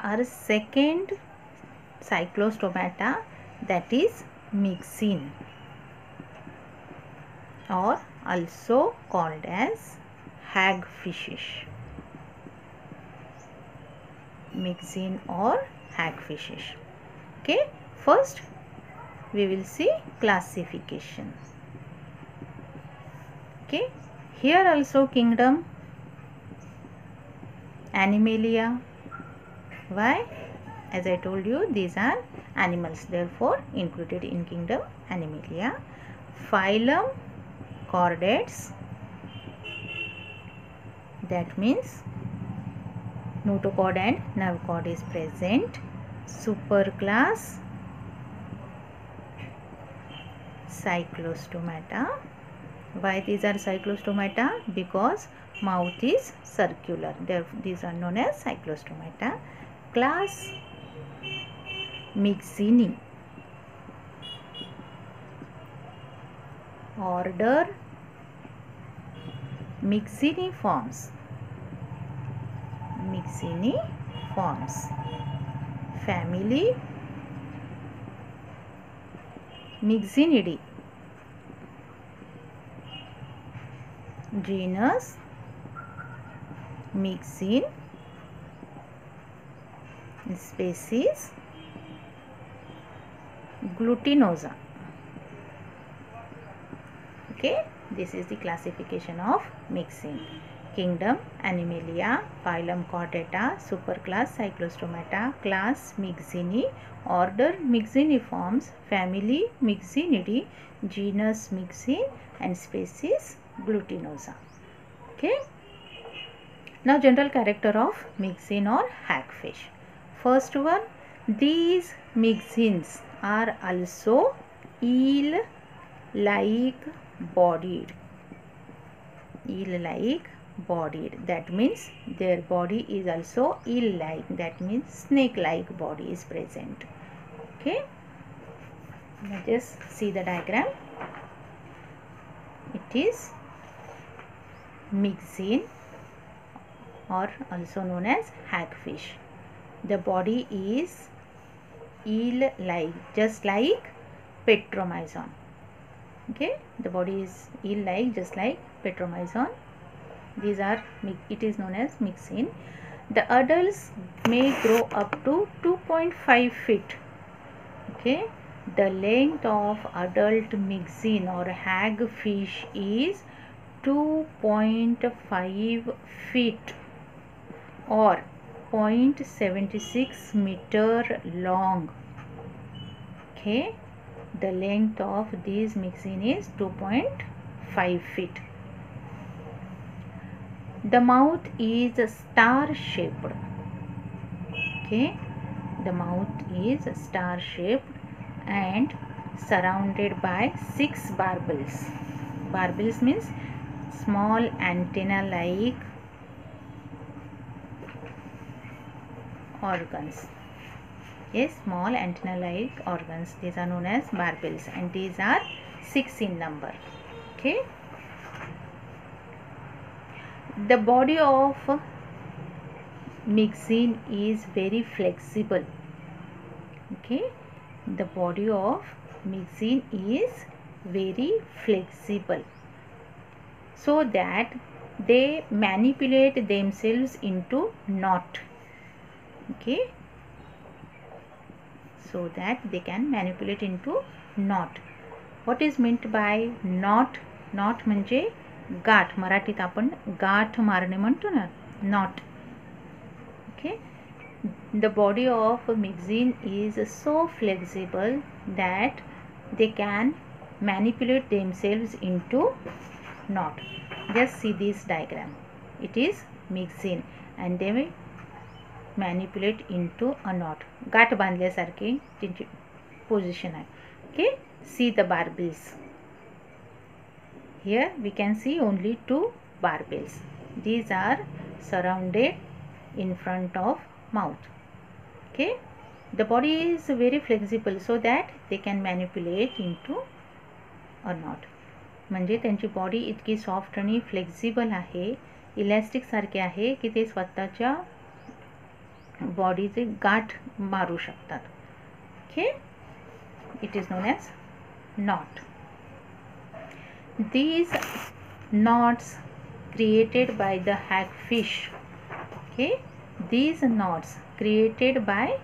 our second cyclostomata, that is myxine, or also called as hagfishes. Myxine or hagfishes. Okay, first we will see classification. Okay, here also kingdom Animalia. Why? As I told you, these are animals, therefore included in kingdom Animalia. Phylum Chordates, that means notochord and nerve cord is present. Superclass Cyclostomata. Why these are cyclostomata? Because mouth is circular, therefore these are known as cyclostomata. Class Myxini. Order Myxiniformes. Myxiniformes. Family Myxinidae. Genus Myxine. Species Glutinosa. Okay, this is the classification of myxine. Kingdom Animalia, phylum Chordata, superclass Cyclostomata, class Myxini, order Myxiniformes, family Myxinidae, genus Myxine, and species Glutinosa. Okay. Now general character of myxine or hagfish. First one, these myxines are also eel-like bodied. Eel-like bodied, that means their body is also eel-like, that means snake-like body is present. Okay, now just see the diagram. It is myxine, or also known as hagfish. The body is eel-like, just like Petromyzon. Okay, the body is eel-like, just like Petromyzon. These are, it is known as myxine. The adults may grow up to 2.5 feet. Okay, the length of adult myxine or hagfish is 2.5 feet or 0.76 meter long. Okay, the length of these myxine is 2.5 feet. The mouth is star shaped. Okay, the mouth is star shaped and surrounded by 6 barbels. Barbels means small antenna like organs. Yes, small antenna like organs, these are known as barbels, and these are 6 in number. Okay, the body of myxine is very flexible. Okay, the body of myxine is very flexible, so that they manipulate themselves into knot. Okay, so that they can manipulate into knot. What is meant by knot? knot म्हणजे गाठ, मराठीत आपण गाठ मारणे म्हणतो ना, knot. Okay, the body of myxine is so flexible that they can manipulate themselves into knot. Just see this diagram. It is myxine and they will manipulate into a knot. गाठ बांधल्यासारखी त्यांची position आहे. Okay, see the barbels. Here we can see only 2 barbels. These are surrounded in front of mouth. Okay, the body is very flexible so that they can manipulate into a knot. म्हणजे त्यांची body इतकी soft आणि flexible आहे, elastic सारखे आहे की ते स्वतःच्या बॉडीचे गाठ मारू शकतात. Okay, it is known as knot. These knots created by the hagfish, okay, these knots created by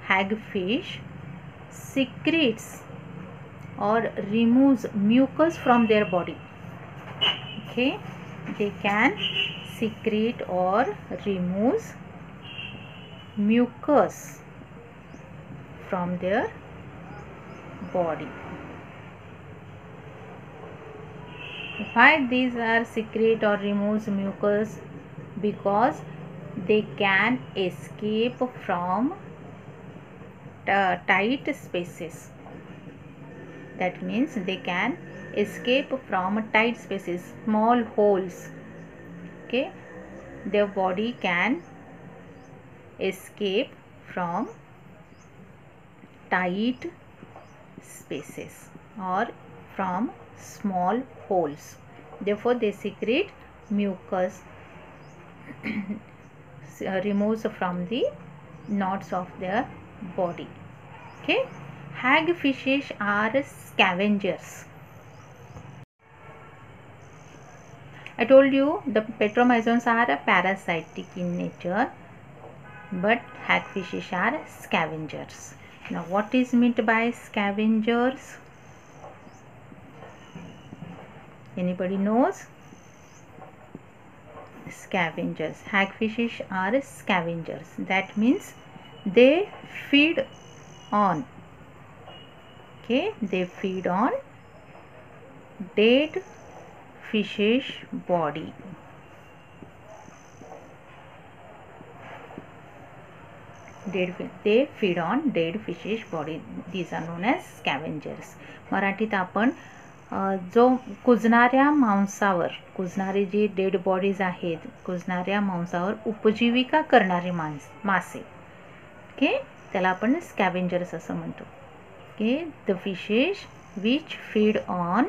hagfish secretes or removes mucus from their body. Okay, they can secrete or removes mucus from their body. Why these are secrete or removes mucus? Because they can escape from tight spaces. That means they can escape from tight spaces, small holes. Okay, their body can escape from tight spaces or from small holes. Therefore they secrete mucus removes from the knots of their body. Okay, hagfishes are scavengers. I told you the petromyzons are parasitic in nature, but hagfishes are scavengers. Now what is meant by scavengers? Anybody knows? Scavengers. Hagfishes are scavengers. That means they feed on. Okay, they feed on dead fish's body. They feed on dead fish's body. These are known as scavengers. मराठीत आपण जो कुजणाऱ्या मांसावर, कुजणारी जी dead bodies आहेत, कुजणाऱ्या मांसावर उपजीविका करणारे मासे, okay, त्याला आपण स्कॅव्हेंजर्स असं म्हणतो. Okay, the fishes which feed on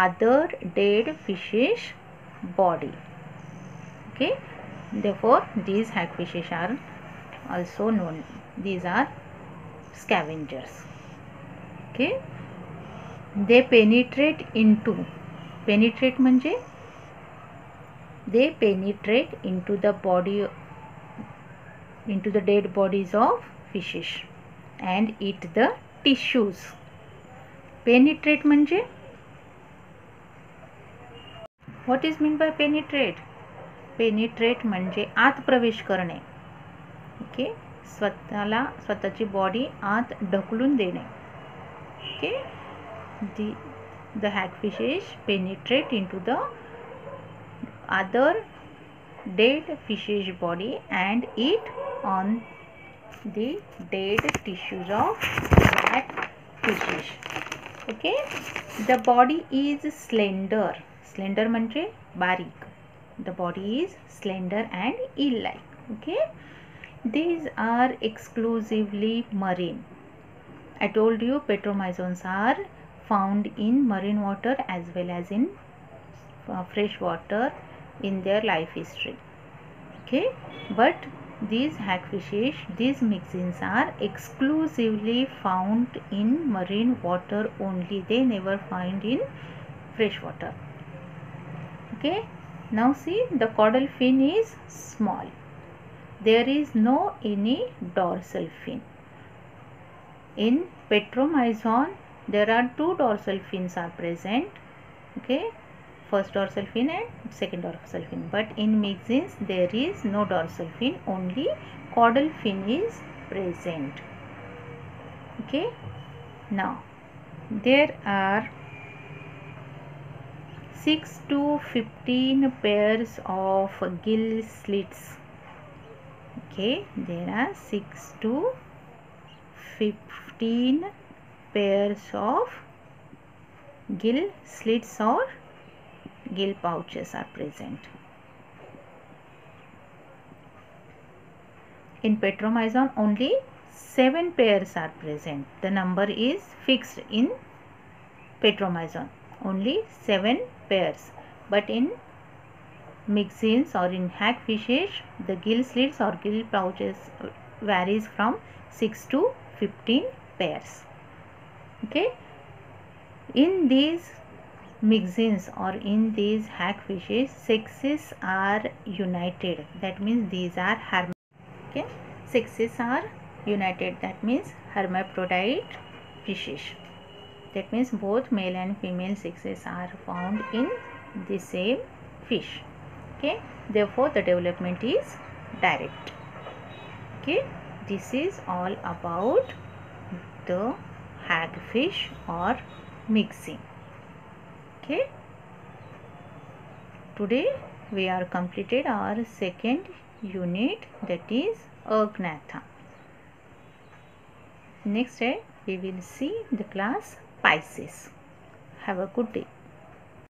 other dead fishes body. Okay, therefore these hagfishes are also known, these are scavengers. Okay, they penetrate म्हणजे they penetrate into the dead bodies of fishes and eat the tissues. Penetrate म्हणजे what is meant by penetrate? Penetrate म्हणजे आत प्रवेश करणे. Okay, स्वतःची body आत ढकलून देणे. Okay, the hagfishes penetrate into the other dead fish's body and eat on the dead tissues of that fishes. Okay, the body is slender. Slender म्हणजे बारीक. The body is slender and eel-like. Okay, these are exclusively marine. I told you petromyzons are found in marine water as well as in fresh water in their life history. Okay, but these hagfishes, these myxins are exclusively found in marine water only. They never find in fresh water. Okay, now see, the caudal fin is small. There is no any dorsal fin. In petromyzon there are two dorsal fins are present. Okay, first dorsal fin and second dorsal fin, but in myxins there is no dorsal fin, only caudal fin is present. Okay, now there are 6 to 15 pairs of gill slits. Okay, there are 6 to 15 pairs of gill slits or gill pouches are present. In petromyzon only 7 pairs are present. The number is fixed in petromyzon, only 7 pairs, but in mixins or in hagfishes, the gill slits or gill pouches varies from 6 to 15 pairs. Okay, in these mixins or in these hagfishes, sexes are united. That means these are okay, sexes are united. That means hermaphrodite fishes. That means both male and female sexes are found in the same fish. Okay, therefore the development is direct. Okay, this is all about the hagfish or mixin. Okay, today we are completed our second unit, that is Agnatha. Next day we will see the class Pisces. Have a good day.